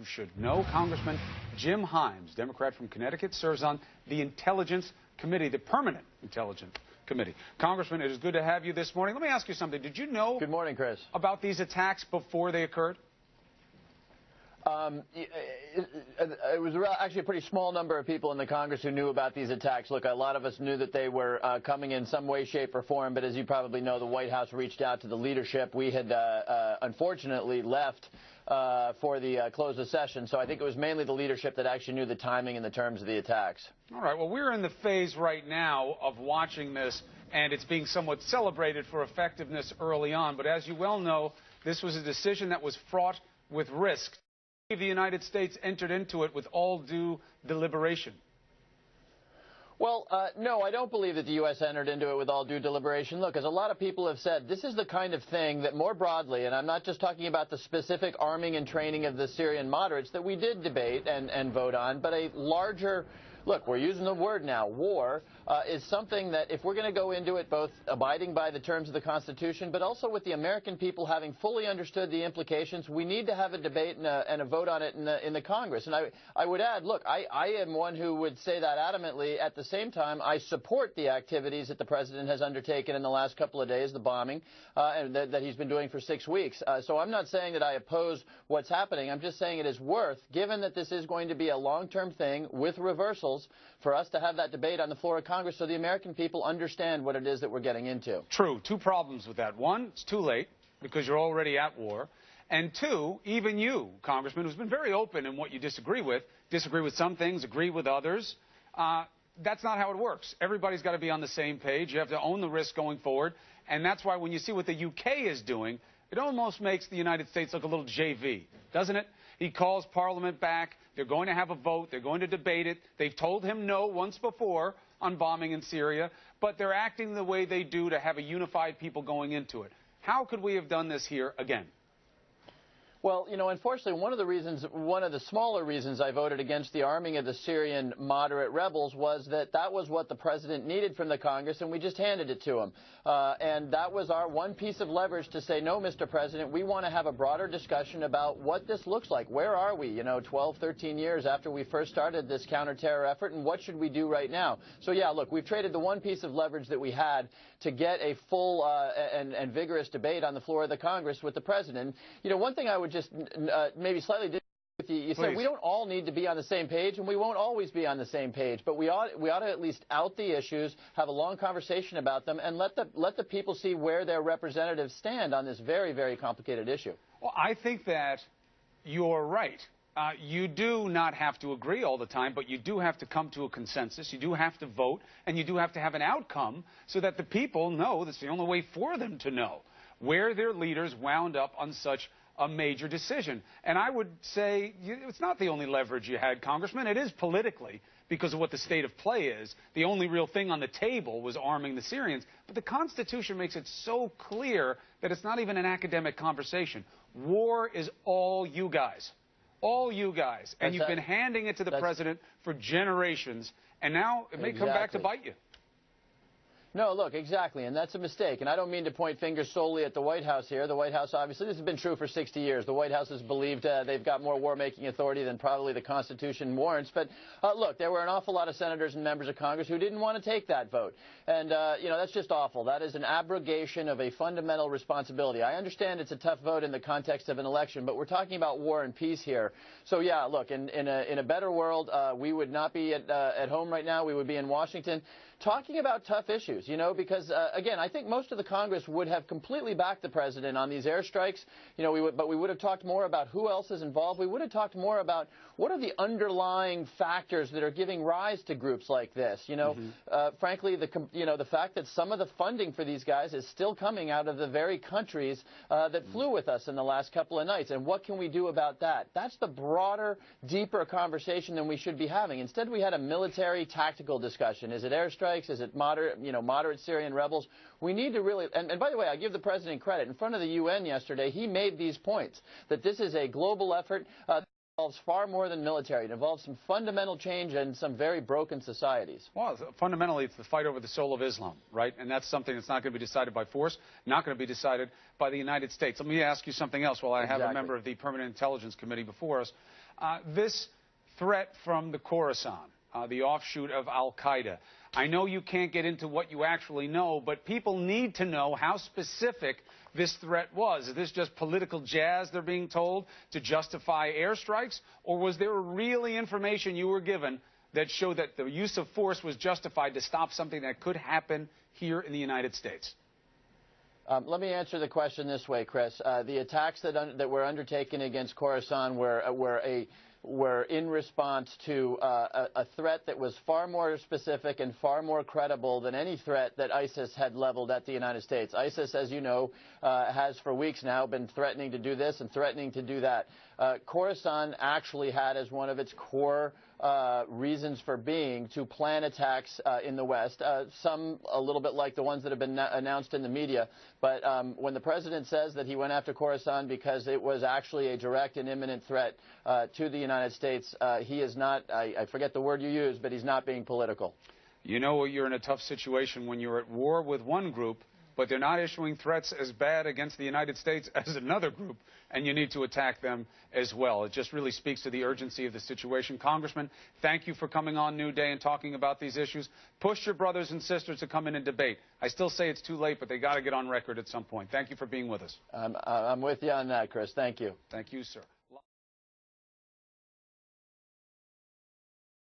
should know. Congressman Jim Himes, Democrat from Connecticut, serves on the Intelligence Committee, the Permanent Intelligence Committee. Congressman, it is good to have you this morning. Let me ask you something. Did you know Good morning, Chris. about these attacks before they occurred? It was actually a pretty small number of people in the Congress who knew about these attacks. Look, a lot of us knew that they were coming in some way, shape, or form, but as you probably know, the White House reached out to the leadership. We had unfortunately left for the close of session, so I think it was mainly the leadership that actually knew the timing and the terms of the attacks. All right, well, we're in the phase right now of watching this, and it's being somewhat celebrated for effectiveness early on, but as you well know, this was a decision that was fraught with risk. The United States entered into it with all due deliberation. Well, no, I don't believe that the U.S. entered into it with all due deliberation. Look, as a lot of people have said, this is the kind of thing that more broadly, and I'm not just talking about the specific arming and training of the Syrian moderates that we did debate and vote on, but a larger, look, we're using the word now, war, is something that if we're going to go into it both abiding by the terms of the Constitution, but also with the American people having fully understood the implications, we need to have a debate and a vote on it in the Congress. And I would add, look, I am one who would say that adamantly. At the same time, I support the activities that the President has undertaken in the last couple of days, the bombing, and that he's been doing for 6 weeks. So I'm not saying that I oppose what's happening. I'm just saying it is worth, given that this is going to be a long-term thing with reversals, for us to have that debate on the floor of Congress so the American people understand what it is that we're getting into. True. Two problems with that. One, it's too late because you're already at war. And two, even you, Congressman, who's been very open in what you disagree with some things, agree with others, that's not how it works. Everybody's got to be on the same page. You have to own the risk going forward. And that's why when you see what the UK is doing, it almost makes the United States look a little JV, doesn't it? He calls Parliament back. They're going to have a vote. They're going to debate it. They've told him no once before on bombing in Syria, but they're acting the way they do to have a unified people going into it. How could we have done this here again? Well, you know, unfortunately, one of the smaller reasons I voted against the arming of the Syrian moderate rebels was that was what the President needed from the Congress, and we just handed it to him. And that was our one piece of leverage to say, no, Mr. President, we want to have a broader discussion about what this looks like. Where are we, 12, 13 years after we first started this counterterror effort, and what should we do right now? So, yeah, look, we've traded the one piece of leverage that we had to get a full and vigorous debate on the floor of the Congress with the President. One thing I would just maybe slightly disagree with you. You said we don't all need to be on the same page, and we won't always be on the same page, but we ought to at least out the issues, have a long conversation about them, and let the people see where their representatives stand on this very, very complicated issue. Well, I think that you're right. You do not have to agree all the time, but you do have to come to a consensus. You do have to vote, and you do have to have an outcome so that the people know that's the only way for them to know where their leaders wound up on such a major decision. And I would say it's not the only leverage you had, Congressman. It is politically because of what the state of play is. The only real thing on the table was arming the Syrians. But the Constitution makes it so clear that it's not even an academic conversation. War is all you guys. All you guys. And you've been handing it to the President for generations, and now it may come back to bite you. No, look, exactly, and that's a mistake. And I don't mean to point fingers solely at the White House here. The White House, obviously, this has been true for 60 years. The White House has believed they've got more war-making authority than probably the Constitution warrants. But, look, there were an awful lot of senators and members of Congress who didn't want to take that vote. And, that's just awful. That is an abrogation of a fundamental responsibility. I understand it's a tough vote in the context of an election, but we're talking about war and peace here. So, yeah, look, in a better world, we would not be at home right now. We would be in Washington talking about tough issues, because, again, I think most of the Congress would have completely backed the President on these airstrikes, but we would have talked more about who else is involved. We would have talked more about what are the underlying factors that are giving rise to groups like this. Frankly, the fact that some of the funding for these guys is still coming out of the very countries that flew with us in the last couple of nights. And what can we do about that? That's the broader, deeper conversation than we should be having. Instead, we had a military tactical discussion. Is it airstrikes? Is it moderate Syrian rebels? We need to really, and by the way, I give the President credit. In front of the UN yesterday, he made these points, that this is a global effort. involves far more than military. It involves some fundamental change in some very broken societies. Well, fundamentally, it's the fight over the soul of Islam, right? And that's something that's not going to be decided by force, not going to be decided by the United States. Let me ask you something else while I have a member of the Permanent Intelligence Committee before us. This threat from the Khorasan, the offshoot of al-Qaeda. I know you can't get into what you actually know, but people need to know how specific this threat was. Is this just political jazz, they're being told, to justify airstrikes? Or was there really information you were given that showed that the use of force was justified to stop something that could happen here in the United States? Let me answer the question this way, Chris. The attacks that were undertaken against Khorasan were in response to a threat that was far more specific and far more credible than any threat that ISIS had leveled at the United States. ISIS, as you know, has for weeks now been threatening to do this and threatening to do that. Khorasan actually had as one of its core reasons for being to plan attacks in the West, some a little bit like the ones that have been announced in the media. But when the president says that he went after Khorasan because it was actually a direct and imminent threat to the United States, he is not, I forget the word you used, but he's not being political. You know you're in a tough situation when you're at war with one group, but they're not issuing threats as bad against the United States as another group, and you need to attack them as well. It just really speaks to the urgency of the situation. Congressman, thank you for coming on New Day and talking about these issues. Push your brothers and sisters to come in and debate. I still say it's too late, but they got to get on record at some point. Thank you for being with us. I'm with you on that, Chris. Thank you. Thank you, sir.